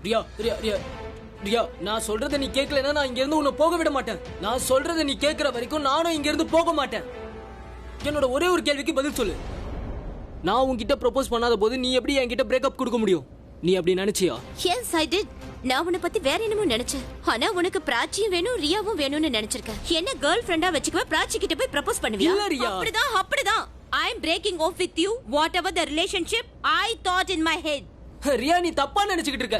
ரியா ரியா ரியா ரியா, நான் சொல்றத நீ கேட்கலன்னா நான் இங்க இருந்து உன்னை போக விட மாட்டேன். நான் சொல்றத நீ கேட்கிற வரைக்கும் நானும் இங்க இருந்து போக மாட்டேன். என்னோட ஒரே ஒரு கேள்விக்கு பதில் சொல்லு. நான் உன்கிட்ட ப்ரொபோஸ் பண்ணாத போது நீ எப்படி என்கிட்ட பிரேக்கப் கொடுக்க முடியும்? நீ அப்படி நினைச்சியா? Yes I did. நான் உன்னை பத்தி வேற என்னமோ நினைச்சேன். ஆனா உனக்கு பிராச்சியும் வேணும் ரியாவும் வேணும்னு நினைச்சிருக்கேன். என்ன கேர்ள் ஃப்ரெண்டா வச்சுக்கவே பிராச்சி கிட்ட போய் ப்ரப்போஸ் பண்ணுவியா? இல்ல ரியா. அப்படிதான். I am breaking off with you whatever the relationship I thought in my head. Riya, நீ தப்பா நினைச்சிட்டு இருக்க.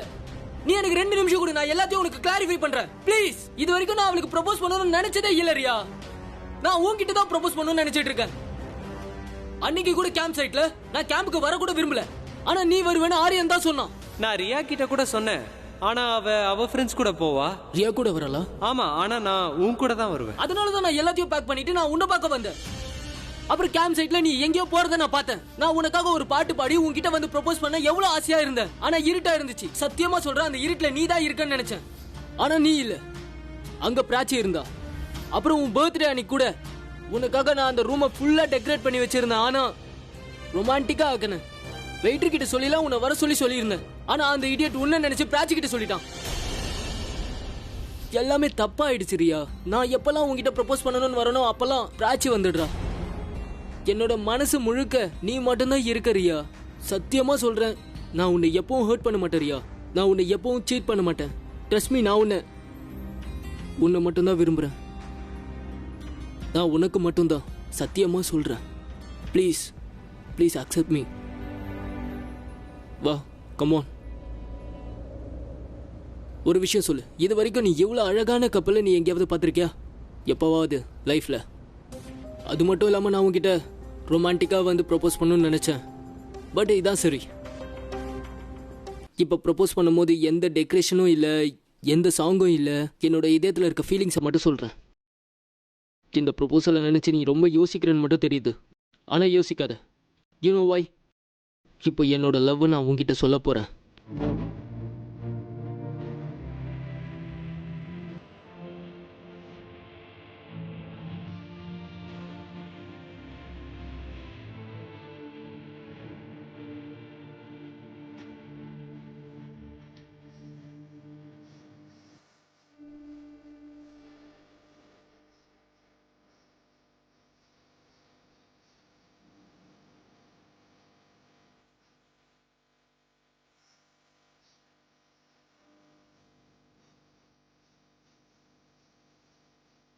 நீ எனக்கு 2 நிமிஷம் கொடு, நான் எல்லாத்தையும் உனக்கு கிளாரிஃபை பண்றேன். ப்ளீஸ். இது வரைக்கும் நான் அவளுக்கு ப்ரப்போஸ் பண்ணணும்னு நினைச்சதே இல்ல ரியா. நான் உன்கிட்ட தான் ப்ரப்போஸ் பண்ணணும்னு நினைச்சிட்டு இருக்கேன். அன்னைக்கு கூட கேம்ப் சைட்ல நான் கேம்புக்கு வர கூட விரும்பல. ஆனா நீ வருவேன்னு ஆரியன் தான் சொன்னான். நான் ரியா கிட்ட கூட சொன்னேன். ஆனா அவ ஃப்ரெண்ட்ஸ் கூட போவா. ரியா கூட வரல? ஆமா, ஆனா நான் உன் கூட தான் வருவேன். அதனால தான் நான் எல்லாத்தையும் பேக் பண்ணிட்டு நான் உன்னை பார்க்க வந்தேன். அப்புறம் கேம்ப் சைட்ல நீ எங்கேயோ போறத நான் பார்த்தேன். நான் உனக்காக ஒரு பாட்டு பாடி உன்கிட்ட வந்து ப்ரொபோஸ் பண்ண எவ்வளவு ஆசையா இருந்தேன். ஆனா இருட்டா இருந்துச்சு. சத்தியமா சொல்றேன், அந்த இருட்டுல நீ தான் இருக்கன்னு நினைச்சேன். ஆனா நீ இல்ல, அங்க பிராச்சி இருந்தா. அப்புறம் உன் பர்த்டே அன்னைக்கு கூட உனக்காக நான் அந்த ரூமை ஃபுல்லா டெக்கரேட் பண்ணி வச்சிருந்தேன். ஆனா ரொமான்டிக்கா ஆக்கணும். வெயிட்டர் கிட்ட சொல்லிலாம் உன்னை வர சொல்லியிருந்தேன். ஆனா அந்த இடியட் உன்ன நினைச்சு பிராச்சி கிட்ட சொல்லிட்டான். எல்லாமே தப்பா ஆயிடுச்சு ரியா. நான் எப்பெல்லாம் உன்கிட்ட ப்ரொபோஸ் பண்ணணும்னு வரணும் அப்பெல்லாம் பிராச்சி வந்துடுறா. என்னோட மனசு முழுக்க நீ மட்டும்தான் இருக்க ரியா. சத்தியமா சொல்றேன், நான் உன்னை எப்பவும் ஹர்ட் பண்ண மாட்டேன் ரியா. நான் உன்னை எப்பவும் சீட் பண்ண மாட்டேன். ட்ரஸ்ட் மீ, நான் உன்னை மட்டும்தான் விரும்புறேன். நான் உனக்கு மட்டும்தான் சத்தியமா சொல்றேன். Please please accept me. வா, கம் ஆன். ஒரு விஷயம் சொல்லு. இது வரைக்கும் நீ இவ்வளவு அழகான கப்பலை நீ எங்கேயாவது பார்த்திருக்கியா? எப்பவாவது லைஃப்ல? அது மட்டும் இல்லாம நான் உன்கிட்ட ரொமான்டிக்கா வந்து ப்ரொபோஸ் பண்ணணும்னு நினைச்சேன். பட் இதான் சரி. இப்ப ப்ரொபோஸ் பண்ணும்போது எந்த டெக்கரேஷனும் இல்ல, எந்த சாங்கும் இல்ல. என்னோட இதயத்துல இருக்க ஃபீலிங்ஸை மட்டும் சொல்றேன். இந்த ப்ரொபோசலை நினைச்சு நீ ரொம்ப யோசிக்கிறேன்னு மட்டும் தெரியுது. ஆனா யோசிக்காத. You know why? இப்போ என்னோட லவ் நான் உன்கிட்ட சொல்ல போறேன்.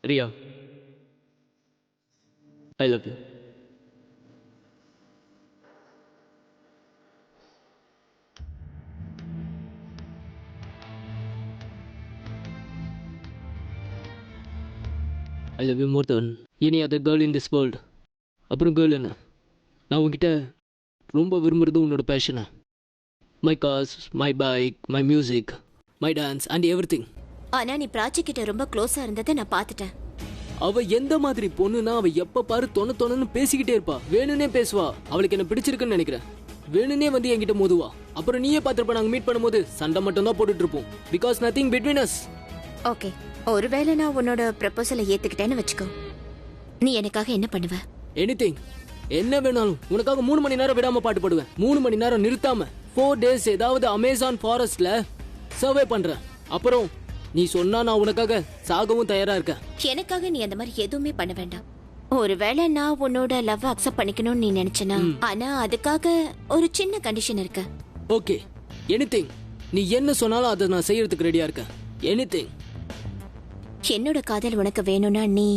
Riya, I love you. I love you more than any other girl in this world. அப்புறம் கேர்ள் என்ன, நான் உங்ககிட்ட ரொம்ப விரும்புறது உன்னோட பேஷனை. My cars, my bike, my music, my dance and everything. ஆனா நீ பிராச்சி கிட்ட ரொம்ப க்ளோஸா இருந்ததை நான் பார்த்துட்டேன். அவ எந்த மாதிரி பொண்ணுனா, அவ எப்ப பாரு தொன்னு பேசிக்கிட்டே இருப்பா. வேணும்னே பேசுவா. அவளுக்கு என்ன பிடிச்சிருக்குன்னு நினைக்கிறேன். வேணும்னே வந்து என்கிட்ட மோதுவா. அப்புறம் நீயே பார்த்திருப்ப, நாங்க மீட் பண்ணும்போது சண்டை மட்டும் தான் போட்டுட்டு இருப்போம். Because nothing between as. Okay, ஒருவேளை நான் உன்னோட ப்ரப்போசலை ஏத்துக்கிட்டேன்னு வச்சுக்கோ. நீ எனக்காக என்ன பண்ணுவ? எனிதிங், என்ன வேணாலும். உனக்காக 3 மணி நேரம் விடாம பாட்டு பாடுவேன். 3 மணி நேரம் நிறுத்தாம 4 days ஏதாவது அமேசான் ஃபாரஸ்ட்ல சர்வே பண்றேன். அப்புறம் நீ சொன்னா நான் உனக்காக சாகவும் தயாரா இருக்கேன். எனக்காக நீ அந்த மாதிரி எதுவுமே பண்ண வேண்டாம். ஒருவேளை நான் உன்னோட லவ் அக்செப்ட் பண்ணிக்கணும்னு நீ நினைச்சனா, ஆனா அதுக்காக ஒரு சின்ன கண்டிஷன் இருக்கு. Okay, anything. நீ என்ன சொன்னாலும் அதை நான் செய்யறதுக்கு ரெடியா இருக்கேன். எனிதிங். என்னோட காதல் உனக்கு வேணும்னா நீ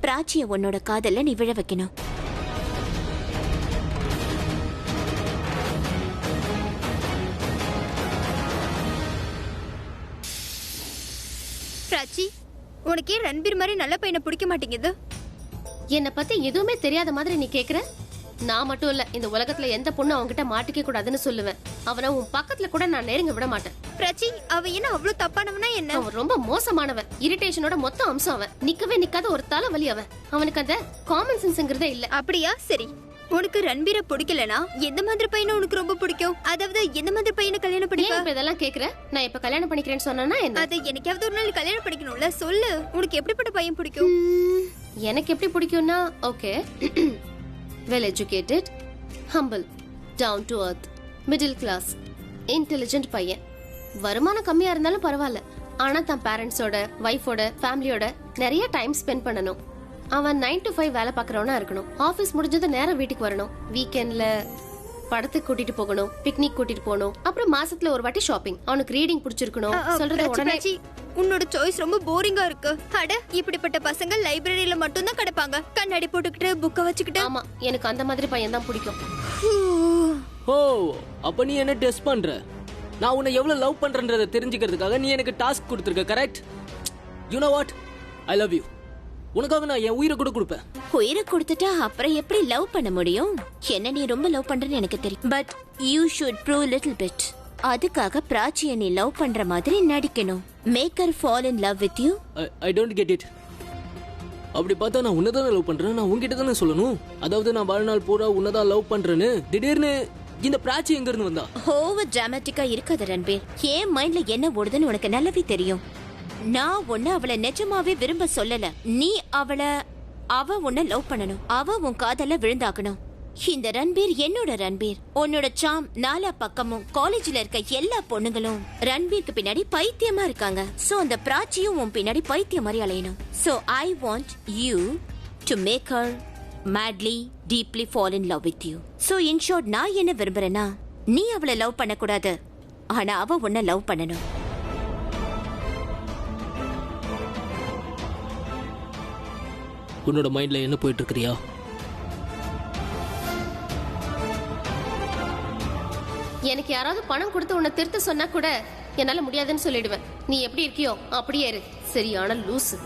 பிராச்சிய உன்னோட காதல்ல நீ விழ வைக்கணும். பிராச்சி, உனக்கே ரன்பீர் மாதிரி நல்ல பையனை பிடிக்க மாட்டேங்குது? என்னை பத்தி எதுவுமே தெரியாத மாதிரி நீ கேக்குற? நான் மட்டும் இல்ல, இந்த உலகத்துல எந்த பொண்ணு அவன்கிட்ட மாட்டிக்க கூடாதுன்னு சொல்லுவேன். அவனை உன் பக்கத்துல கூட நான் நெருங்க விட மாட்டேன். பிராச்சி, அவன் என்ன அவ்வளவு தப்பானவனா என்ன? அவன் ரொம்ப மோசமானவன். இரிட்டேஷனோட மொத்த அம்சம் அவன். நிக்கவே நிக்காத ஒரு தலைவலி அவன். அவனுக்கு அந்த காமன் சென்ஸ்ங்கிறதே இல்ல. அப்படியா? சரி, உனக்கு ரன்பீரை பிடிக்கலனா எந்த மாதிரி பையனை உனக்கு ரொம்ப பிடிக்கும்? அதாவது எந்த மாதிரி பையனை கல்யாணம் பண்ணிக்க? இப்ப இதெல்லாம் கேக்குற? நான் இப்ப கல்யாணம் பண்ணிக்கிறேன்னு சொன்னா என்ன? அது எனக்காவது ஒரு நாள் கல்யாணம் பண்ணிக்கணும்ல. சொல்லு, உனக்கு எப்படிப்பட்ட பையன் பிடிக்கும்? எனக்கு எப்படி பிடிக்கும்னா, okay, well educated, humble, down to earth, middle class, intelligent பையன். வருமானம் கம்மியா இருந்தாலும் பரவாயில்ல, ஆனா தன் பேரண்ட்ஸோட, வைஃபோட, ஃபேமிலியோட நிறைய டைம் ஸ்பெண்ட் பண்ணணும். அவன் 9 to 5 வேலை பாக்குறவனா இருக்கணும். ஆபீஸ் முடிஞ்சது நேரம் வீட்டுக்கு வரணும். வீக்கெண்ட்ல படத்துக்கு கூட்டிட்டு போகணும், பிக்னிக் கூட்டிட்டு போகணும். அப்புறம் மாசத்துல ஒரு வாட்டி ஷாப்பிங். அவனுக்கு ரீடிங் பிடிச்சிருக்கணும். சொல்றது உடனே உன்னோட சாய்ஸ் ரொம்ப போரிங்கா இருக்கு. அட, இப்படிப்பட்ட பசங்க லைப்ரரியில மட்டும் தான் கிடப்பாங்க, கண்ணாடி போட்டுக்கிட்டு புக்க வச்சுக்கிட்டு. ஆமா, எனக்கு அந்த மாதிரி பையன் தான் பிடிக்கும். ஓ, அப்ப நீ என்ன டெஸ்ட் பண்ற? நான் உன்னை எவ்வளவு லவ் பண்றேன்றதை தெரிஞ்சுக்கிறதுக்காக நீ எனக்கு டாஸ்க் கொடுத்துருக்க, correct? You know what, I love you. உனக்காக நான் என் உயிரை கூட கொடுப்பேன். உயிரை கொடுத்துட்டா அப்புறம் எப்படி லவ் பண்ண முடியும்? என்ன நீ ரொம்ப லவ் பண்றன்னு எனக்கு தெரியும். But you should prove little bit. அதுக்காக பிராச்சியை நீ லவ் பண்ற மாதிரி நடிக்கணும். Make her fall in love with you. I don't get it. அப்படி பார்த்தா நான் உன்னதானே லவ் பண்றேன். நான் உன்கிட்ட தானே சொல்லணும். அதாவது நான் வாழ்நாள் பூரா உன்னதான் லவ் பண்றேன்னு திடீர்னு இந்த பிராச்சி எங்க இருந்து வந்தா? ஓவர் டிராமாட்டிக்கா இருக்காத ரன்பீர். என் மைண்ட்ல என்ன ஓடுதுன்னு உனக்கு நல்லாவே தெரியும். நான் உன்ன அவளை நிஜமாவே விரும்ப சொல்லல. நீ அவ உன்ன லவ் பண்ணணும். அவ உன் காதல விழுந்தாக்கணும். இந்த ரன்பீர் என்னோட ரன்பீர். உன்னோட சாம் நாலா பக்கமும் காலேஜ்ல இருக்க எல்லா பொண்ணுங்களும் ரன்பீருக்கு பின்னாடி பைத்தியமா இருக்காங்க. சோ அந்த பிராச்சியும் உன் பின்னாடி பைத்தியம் மாதிரி அலையணும். So I want you to make her madly deeply fall in love with you. So in short, நான் என்ன விரும்புறேன்னா, நீ அவளை லவ் பண்ண கூடாது, ஆனா அவ உன்னை லவ் பண்ணணும். உன்னோட மைண்ட்ல என்ன போயிட்டு இருக்கறியா? எனக்கு யாராவது பணம் கொடுத்து உன்னை திருத்த சொன்னா கூட என்னால முடியாதுன்னு சொல்லிடுவேன். நீ எப்படி இருக்கியோ அப்படியே இரு. சரியான லூசு.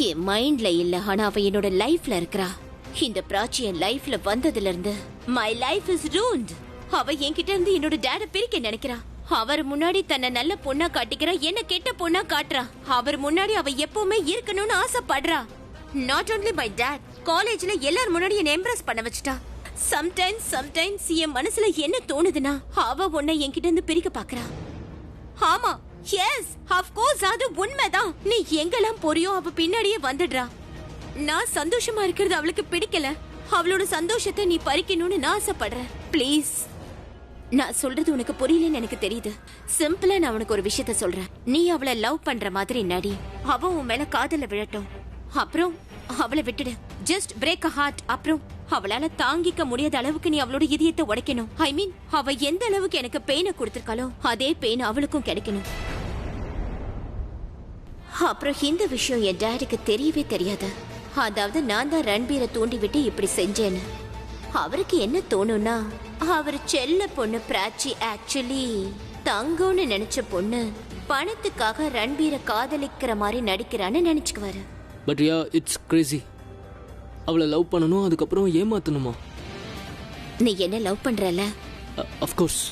என் மைண்ட்ல இல்ல, ஆனா அவ என்னோட லைஃப்ல இருக்கறா. இந்த பிராச்சி என் லைஃப்ல வந்ததுல இருந்து மை லைஃப் இஸ் ரூன்ட். அவ என்கிட்ட இருந்து என்னோட டாட பிரிக்க நினைக்கிறா. அவர் முன்னாடி தன்னை நல்ல பொண்ணா காட்டிக்கிறா, என்ன கெட்ட பொண்ணா காட்டுறா. அவர் முன்னாடி அவ எப்பவுமே இருக்கணும்னு ஆசைப்படுறா. நாட் ஓன்லி பை டாட், காலேஜ்ல எல்லார் முன்னாடி என்ன எம்ப்ரஸ் பண்ண வச்சுட்டா. சம்டைம்ஸ் என் மனசுல என்ன தோணுதுன்னா, அவ உன்னை என்கிட்ட இருந்து பிரிக்க பாக்குறா. ஆமா, எஸ், ஆஃப் கோர்ஸ், அது உண்மைதான். நீ எங்கெல்லாம் போறியோ அவ பின்னாடியே வந்துடுறா. நான் சந்தோஷமா இருக்கிறது அவளுக்கு பிடிக்கல. அவளோட சந்தோஷத்தை நீ பறிக்கணும்னு நான் ஆசைப்படுறேன். ப்ளீஸ், நான் சொல்றது உனக்கு புரியலன்னு எனக்கு தெரியுது. சிம்பிளா நான் உனக்கு ஒரு விஷயத்த சொல்றேன். நீ அவளை லவ் பண்ற மாதிரி நடி. அவ உன் மேல காதல விழட்டும். அப்புறம் அவளை விட்டுடு. ஜஸ்ட் பிரேக் அ ஹார்ட். அப்புறம் அவளால தாங்கிக்க முடியாத அளவுக்கு நீ அவளோட இதயத்தை உடைக்கணும். ஐ மீன், அவ எந்த அளவுக்கு எனக்கு பெயினை கொடுத்திருக்காளோ அதே பெயின் அவளுக்கும் கிடைக்கணும். அப்புறம் இந்த விஷயம் என் டாடிக்கு தெரியவே தெரியாது. அதாவது நான் தான் ரன்பீரை தூண்டி விட்டு இப்படி செஞ்சேன்னு. அவருக்கு என்ன தோணும்னா, அவர் செல்ல பொண்ணு பிராச்சி ஆக்சுவலி தங்கம்னு நினைச்ச பொண்ணு பணத்துக்காக ரன்பீரை காதலிக்கிற மாதிரி நடிக்கிறான்னு நினைச்சுக்குவாரு. But yeah, it's crazy. அவளை லவ் பண்ணணும், அதுக்கப்புறம் ஏமாத்தணுமா? நீ என்ன லவ் பண்றல? Of course.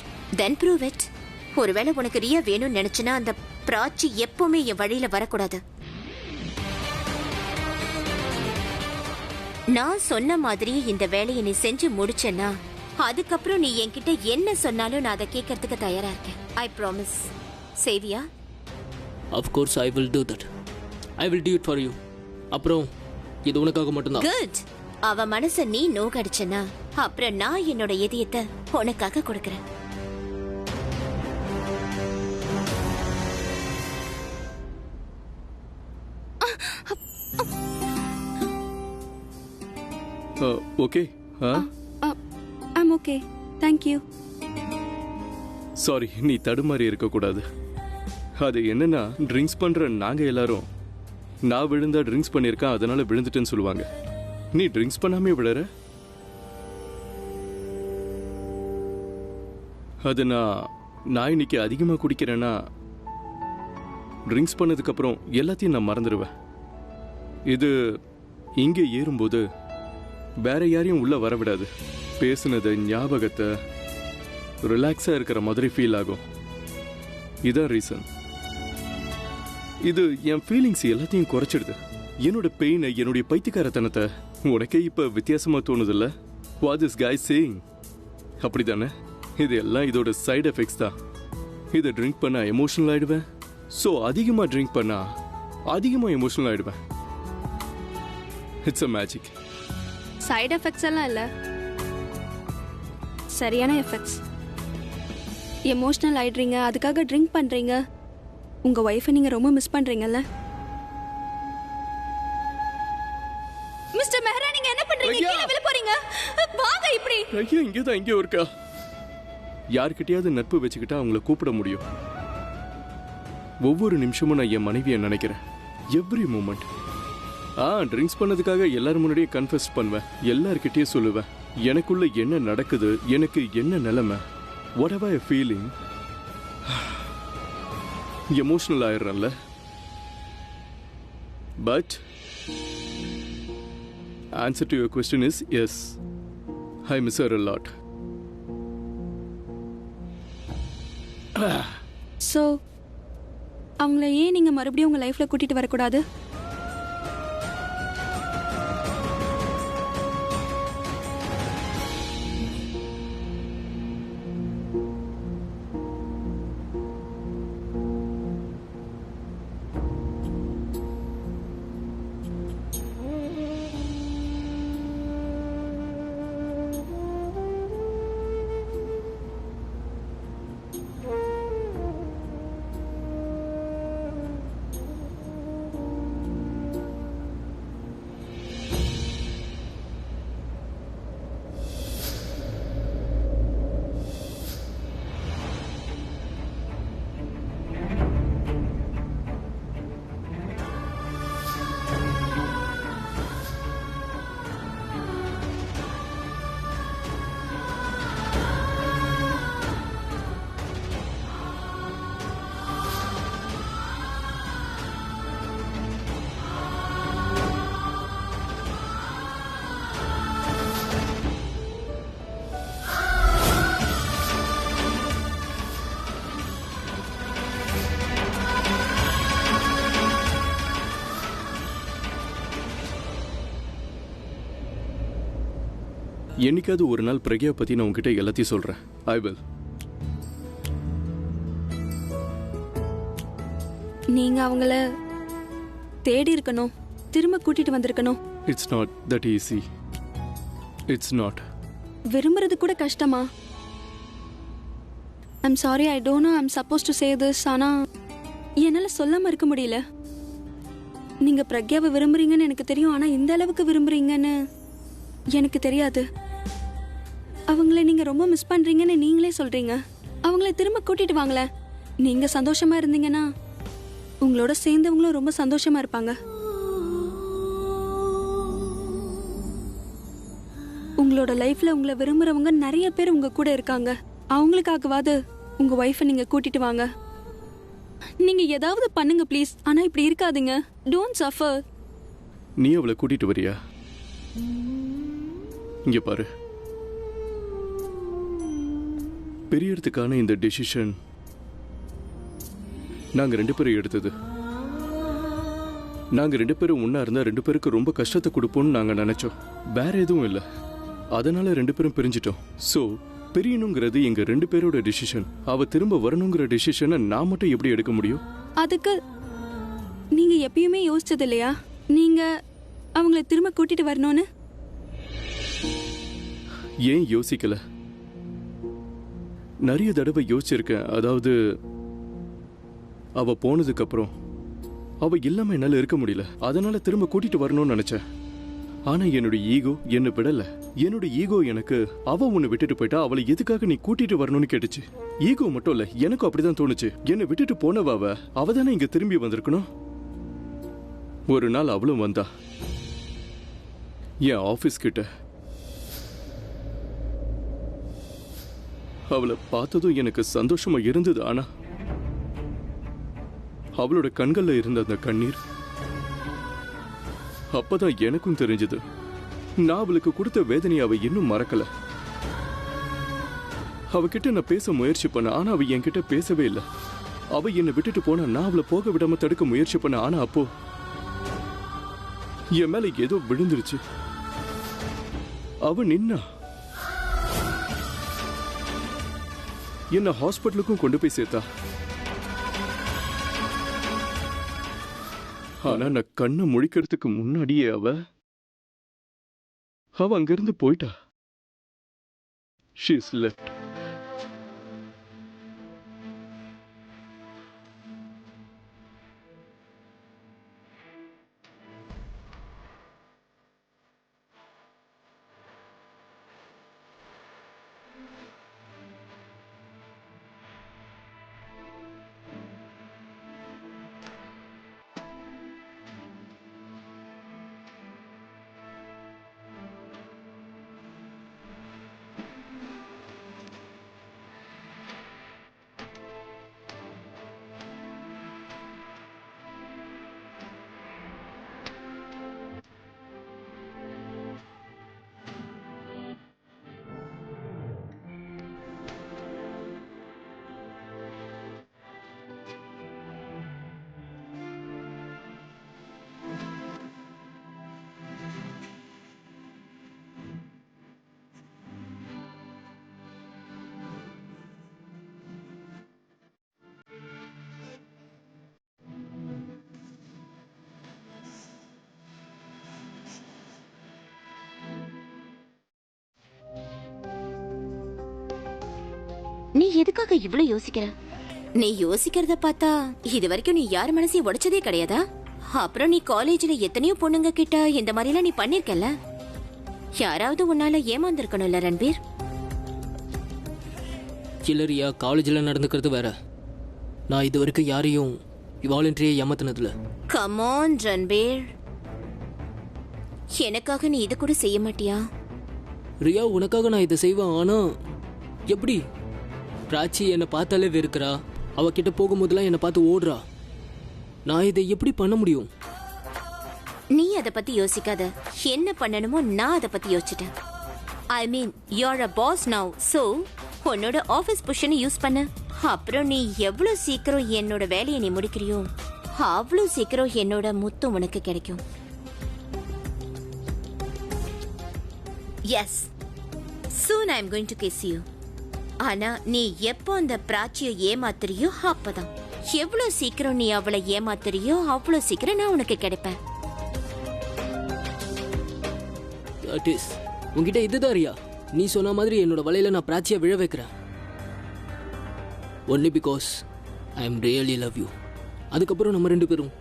Then prove it. ஒருவேளை உனக்கு ரியா வேணும்னு நினைச்சனா அந்த பிராச்சி எப்பவுமே என் வழியில வரக்கூடாது. நான் சொன்ன மாதிரி இந்த வேலையை நீ செஞ்சு முடிச்சேன்னா அதுக்கப்புறம் நீ என்கிட்ட என்ன சொன்னாலும் நான் அதை கேட்கறதுக்கு தயாரா இருக்கேன். I promise. சேவியா? Of course I will do that. I will do it for you. அப்புறம் இது உனக்காக மட்டும்தான். குட். அவ மனச நீ நோகடிச்சனா அப்புறம் நான் என்னோட இதயத்தை உனக்காக கொடுக்கறேன். Okay. I'm okay, thank you. Sorry, நீ தடுமாறி இருக்க கூடாது. அது என்னன்னா, ட்ரிங்க்ஸ் பண்ற நாங்க எல்லாரும் நான் விழுந்தா ட்ரிங்க்ஸ் பண்ணிருக்கேன் அதனால விழுந்துட்டேன்னு சொல்லுவாங்க. நீ ட்ரிங்க்ஸ் பண்ணாமே விழற. அது நான் இன்னைக்கு அதிகமா குடிக்கிறேன்னா ட்ரிங்க்ஸ் பண்ணதுக்கு அப்புறம் எல்லாத்தையும் நான் மறந்துடுவேன். இது இங்கே ஏறும்போது வேற யாரையும் உள்ள வரவிடாது. பேசுனது, ஞாபகத்தை, ரிலாக்ஸா இருக்கிற மாதிரி ஃபீல் ஆகும். இதான் ரீசன். இது என் ஃபீலிங்ஸ் எல்லாத்தையும் குறைச்சிடுது. என்னோட பெயினை, என்னுடைய பைத்தியக்காரத்தனத்தை உனக்கே இப்ப வித்தியாசமா தோணுதில்ல? வாட் இஸ் காய் சேயிங்? அப்படிதானே? இது எல்லாம் இதோட சைடு எஃபெக்ட்ஸ் தான். இதை ட்ரிங்க் பண்ணா எமோஷனல் ஆயிடுவேன். ஸோ அதிகமா ட்ரிங்க் பண்ணா அதிகமா எமோஷனல் ஆயிடுவேன். It's a magic. Side effects எல்லாம் இல்லை, சரியான எஃபெக்ட்ஸ். எமோஷனல் ஆயிடுறீங்க, அதுக்காக ட்ரிங்க் பண்றீங்க. உங்க ஒய்ஃபை நீங்க ரொம்ப மிஸ் பண்றீங்கல்ல? மிஸ்டர் மெஹரா, நீங்க என்ன பண்றீங்க? கீழே விழ போறீங்க. வாங்க இப்படி. ஐயா இங்கே தான் இங்கே இருக்கா. யார்கிட்டயாவது நட்பு வச்சுக்கிட்டா அவங்கள கூப்பிட முடியும். ஒவ்வொரு நிமிஷமும் நான் என் மனைவியை நினைக்கிறேன். Every moment. ட்ரிங்க்ஸ் பண்ணதுக்காக எல்லாரும் முன்னாடியே கன்ஃபெஸ் பண்ணுவேன், எல்லார்கிட்டயும் சொல்லுவேன் எனக்குள்ள என்ன நடக்குது, எனக்கு என்ன நிலைமை, whatever I feeling. Emotional ஆயிடுறேன்ல. But answer to your question is yes, I miss her a lot. So அவங்கள ஏன் நீங்க மறுபடியும் உங்க லைஃப்ல கூட்டிட்டு வரக்கூடாது? என்னைக்காவது ஒரு நாள் பிரக்யா பத்தி நான் உங்ககிட்ட எல்லாத்தையும் சொல்றேன். I will. நீங்க அவங்கள தேடி இருக்கணும், திரும்ப கூட்டிட்டு வந்திருக்கணும். It's not that easy. It's not. விரும்புறது கூட கஷ்டமா? I'm sorry, I don't know I'm suppose to say this. ஆனா என்னால சொல்லாம இருக்க முடியல. நீங்க பிரக்யாவை விரும்புறீங்கன்னு எனக்கு தெரியும், ஆனா இந்த அளவுக்கு விரும்புறீங்கன்னு எனக்கு தெரியாது. அவங்கள நீங்க ரொம்ப மிஸ் பண்றீங்கன்னு நீங்களே சொல்றீங்க. அவங்கள திரும்ப கூட்டிட்டு வாங்களேன். நீங்க சந்தோஷமா இருந்தீங்கன்னா உங்களோட சேர்ந்தவங்களும் ரொம்ப சந்தோஷமா இருப்பாங்க. உங்களோட லைஃப்ல உங்களை விரும்புறவங்க நிறைய பேர் உங்க கூட இருக்காங்க. அவங்களுக்காகவாது உங்க ஒய்ஃபை நீங்க கூட்டிட்டு வாங்க. நீங்க ஏதாவது பண்ணுங்க ப்ளீஸ். ஆனா இப்படி இருக்காதீங்க. Don't suffer. நீ அவளை கூட்டிட்டு வரியா? இங்க பாரு, பெரியறதுக்கான இந்த டெசிஷன் நாங்க 2 பேரும் எடுத்தது. நாங்க 2 பேரும் ஒன்னா இருந்தா 2 பேருக்கு ரொம்ப கஷ்டத்தை கொடுப்போம்னு நாங்க நினைச்சோம். வேற எதுவும் இல்லை. அதனால 2 பேரும் பிரிஞ்சிட்டோம். சோ பிரியணுங்கிறது எங்க 2 பேரோட டெசிஷன். அவ திரும்ப வரணுங்கிற டெசிஷனை நான் மட்டும் எப்படி எடுக்க முடியும்? அதுக்கு நீங்க எப்பயுமே யோசிச்சது இல்லையா நீங்க அவங்கள திரும்ப கூட்டிட்டு வரணும்னு? ஏன் யோசிக்கல? நிறைய தடவை யோசிச்சிருக்கேன். அதாவது அவ போனதுக்கு அப்புறம் அவ இல்லாம என்னால இருக்க முடியல. அதனால திரும்ப கூட்டிட்டு வரணும்னு நினைச்சேன். ஆனா என்னோட ஈகோ என்ன விடல. என்னோட ஈகோ எனக்கு அவ உன்னை விட்டுட்டு போயிட்டா அவளை எதுக்காக நீ கூட்டிட்டு வரணும்னு கேட்டுச்சு. ஈகோ மட்டும் இல்ல, எனக்கும் அப்படிதான் தோணுச்சு. என்னை விட்டுட்டு போனவ அவ தானே இங்க திரும்பி வந்திருக்கணும். ஒரு நாள் அவளும் வந்தா என் ஆபீஸ் கிட்ட. அவளை பார்த்ததும் எனக்கு சந்தோஷமா இருந்தது. ஆனா அவளோட கண்கள்ல இருந்த அந்த கண்ணீர், அப்பதான் எனக்கும் தெரிஞ்சது நான் அவளுக்கு கொடுத்த வேதனையை அவ இன்னும் மறக்கல. அவகிட்ட நான் பேச முயற்சி பண்ண, ஆனா அவ என்கிட்ட பேசவே இல்லை. அவ என்னை விட்டுட்டு போனா நான் அவளை போக விடாம தடுக்க முயற்சி பண்ண. ஆனா அப்போ என் மேல ஏதோ விழுந்துருச்சு. அவ நின்னா. என்ன ஹாஸ்பிட்டலுக்கும் கொண்டு போய் சேர்த்தா. ஆனா நான் கண்ணை முழிக்கிறதுக்கு முன்னாடியே அவ அவ அங்கிருந்து போயிட்டா. She's left. நீ எதுக்காக இவ்ளோ யோசிக்கிற? நீ யோசிக்கிறத பார்த்தா இது வரைக்கும் நீ யார் மனசையும் உடைச்சதே கிடையாதா? அப்புறம் நீ காலேஜ்ல எத்தனையோ பொண்ணுங்க கிட்ட இந்த மாதிரிலாம் நீ பண்ணிருக்கல. யாராவது உன்னால ஏமாந்துருக்கணும்ல ரன்பீர்? இல்லரியா, காலேஜில் நடந்துக்கிறது வேற. நான் இது வரைக்கும் யாரையும் வாலண்டரியை ஏமாத்தினதில்ல. கம் ஆன் ரன்பீர், எனக்காக நீ இது கூட செய்ய மாட்டியா? ரியா, உனக்காக நான் இதை செய்வேன். ஆனா எப்படி? பிராச்சி என்னை பார்த்தாலே வெறுக்கிறா. அவகிட்ட போகும்போதெல்லாம் என்னை பார்த்து ஓடுறா. நான் இதை எப்படி பண்ண முடியும்? நீ அதை பத்தி யோசிக்காத. என்ன பண்ணணுமோ நான் அதை பத்தி யோசிச்சிட்டேன். ஐ மீன் யூஆர் அ பாஸ் நவ். சோ உன்னோட ஆபீஸ் பொசிஷனை யூஸ் பண்ண. அப்புறம் நீ எவ்வளவு சீக்கிரம் என்னோட வேலையை நீ முடிக்கிறியோ அவ்வளவு சீக்கிரம் என்னோட முத்தம் உனக்கு கிடைக்கும். Yes, soon I am going to kiss you. ஆனா நீ எப்போ அந்த பிராச்சியை ஏமாத்துறியோ அப்பதான். எவ்வளவு சீக்கிரம் நீ அவளை ஏமாத்துறியோ அவ்வளவு சீக்கிரம் நான் உனக்கு கிடைப்பேன். உங்ககிட்ட இதுதான் ரியா. நீ சொன்ன மாதிரி என்னோட வலையில நான் பிராச்சியை விழ வைக்கிறேன். Only because I am really love you. அதுக்கப்புறம் நம்ம ரெண்டு பேரும்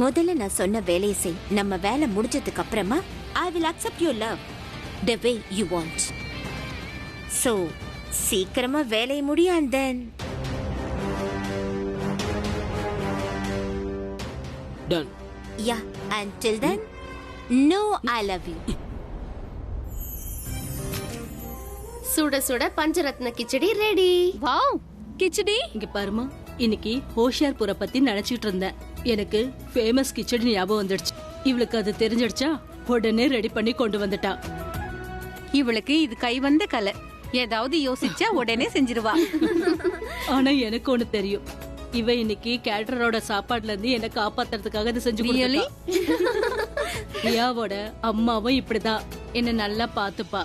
முதல்ல நான் சொன்ன வேலையை செய். நம்ம வேலை முடிஞ்சதுக்கு அப்புறமா I will accept your love the way you want. So சீக்கிரமா வேலையை முடியும். And then done. yeah, until then no I love you. சுட சுட பஞ்சரத்ன கிச்சடி ரெடி. வாவ், கிச்சடி. இங்க பாருமா, இன்னைக்கு ஹோஷியார்புர பத்தி நினைச்சிட்டு இருந்தேன். எனக்கு ஃபேமஸ் கிச்சடி ஞாபகம் வந்துடுச்சு. இவளுக்கு அது தெரிஞ்சிடுச்சா, உடனே ரெடி பண்ணி கொண்டு வந்துட்டா. இவளுக்கு இது கை வந்த கலை. ஏதாவது யோசிச்சா உடனே செஞ்சிருவா. ஆனா எனக்கு ஒண்ணு தெரியும். இவ இன்னைக்கு கேட்டரோட சாப்பாடுல இருந்து என்ன காப்பாத்துறதுக்காக இது செஞ்சு கொடுத்தா. ரியாவோட அம்மாவும் இப்படிதான் என்ன நல்லா பாத்துப்பா.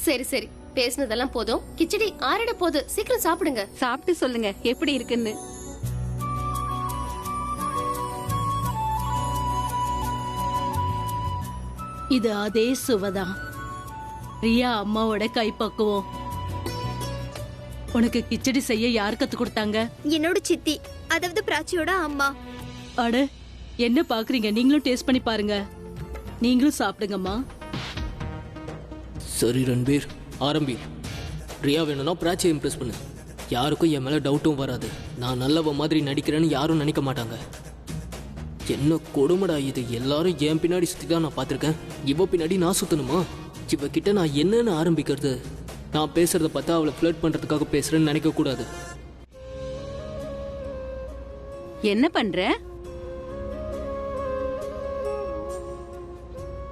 சரி சரி, பேசுனதெல்லாம் போதும். கிச்சடி ஆறிட போது, சீக்கிரம் சாப்பிடுங்க. சாப்பிட்டு சொல்லுங்க எப்படி இருக்குன்னு. இது அதே சுவைதான். ரியா அம்மாவோட கைப்பக்குவம். உனக்கு கிச்சடி செய்ய யார் கத்து கொடுத்தாங்க? என்னோட சித்தி, அதாவது பிராச்சியோட அம்மா. அட, என்ன பாக்குறீங்க? நீங்களும் டேஸ்ட் பண்ணி பாருங்க. நீங்களும் சாப்பிடுங்கம்மா. சரி ரன்பீர், ஆரம்பி. ரியா வேணும்னா பிராச்சியை இம்ப்ரெஸ் பண்ணு. யாருக்கும் என் மேல டவுட்டும் வராது. நான் நல்லவ மாதிரி நடிக்கிறேன்னு யாரும் நினைக்க மாட்டாங்க. என்ன கொடுமடா இது! எல்லாரும் என் பின்னாடி சுத்தி தான் நான் பார்த்திருக்கேன். இவ பின்னாடி நான் சுத்தணுமா? இவ கிட்ட நான் என்னன்னு ஆரம்பிக்கிறது? நான் பேசுறத பார்த்தா அவளை ஃப்ளர்ட் பண்றதுக்காக பேசுறேன்னு நினைக்க கூடாது. என்ன பண்ற?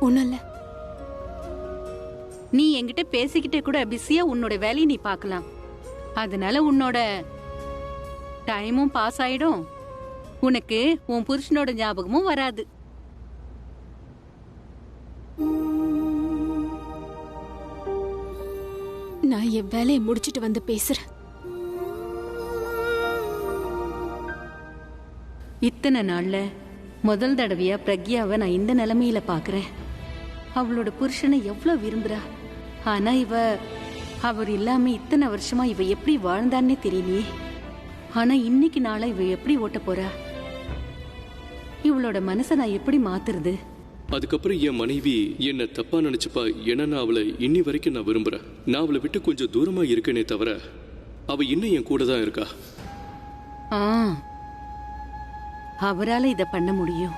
ஒண்ணும் இல்ல. நீ என்கிட்ட பேசிக்கிட்டே கூட பிஸியா உன்னோட வேலையை நீ பார்க்கலாம். அதனால உன்னோட டைமும் பாஸ் ஆயிடும். உனக்கு உன் புருஷனோட ஞாபகமும் வராது. நான் என் வேலையை முடிச்சிட்டு வந்து பேசுறேன். இத்தனை நாள்ல முதல் தடவையா பிரக்யாவை நான் இந்த நிலைமையில பாக்குறேன். அவளோட புருஷனை எவ்வளவு விரும்புறா. ஆனா அவர் இல்லாம இத்தனை வருஷமா இவ எப்படி வாழ்ந்தான்னே தெரியலையே. ஆனா இன்னைக்கு நாளா இவ எப்படி ஓட்ட போறா? இவளோட மனசை நான் எப்படி மாத்துறது? அதுக்கப்புறம் என் மனைவி என்ன தப்பா நினைச்சுப்பா. ஏன்னா நான் அவளை இன்னி வரைக்கும் நான் விரும்புறேன். நான் அவளை விட்டு கொஞ்சம் தூரமா இருக்கேனே தவிர அவ இன்னும் என் கூட தான் இருக்கா. அவரால இத பண்ண முடியும்.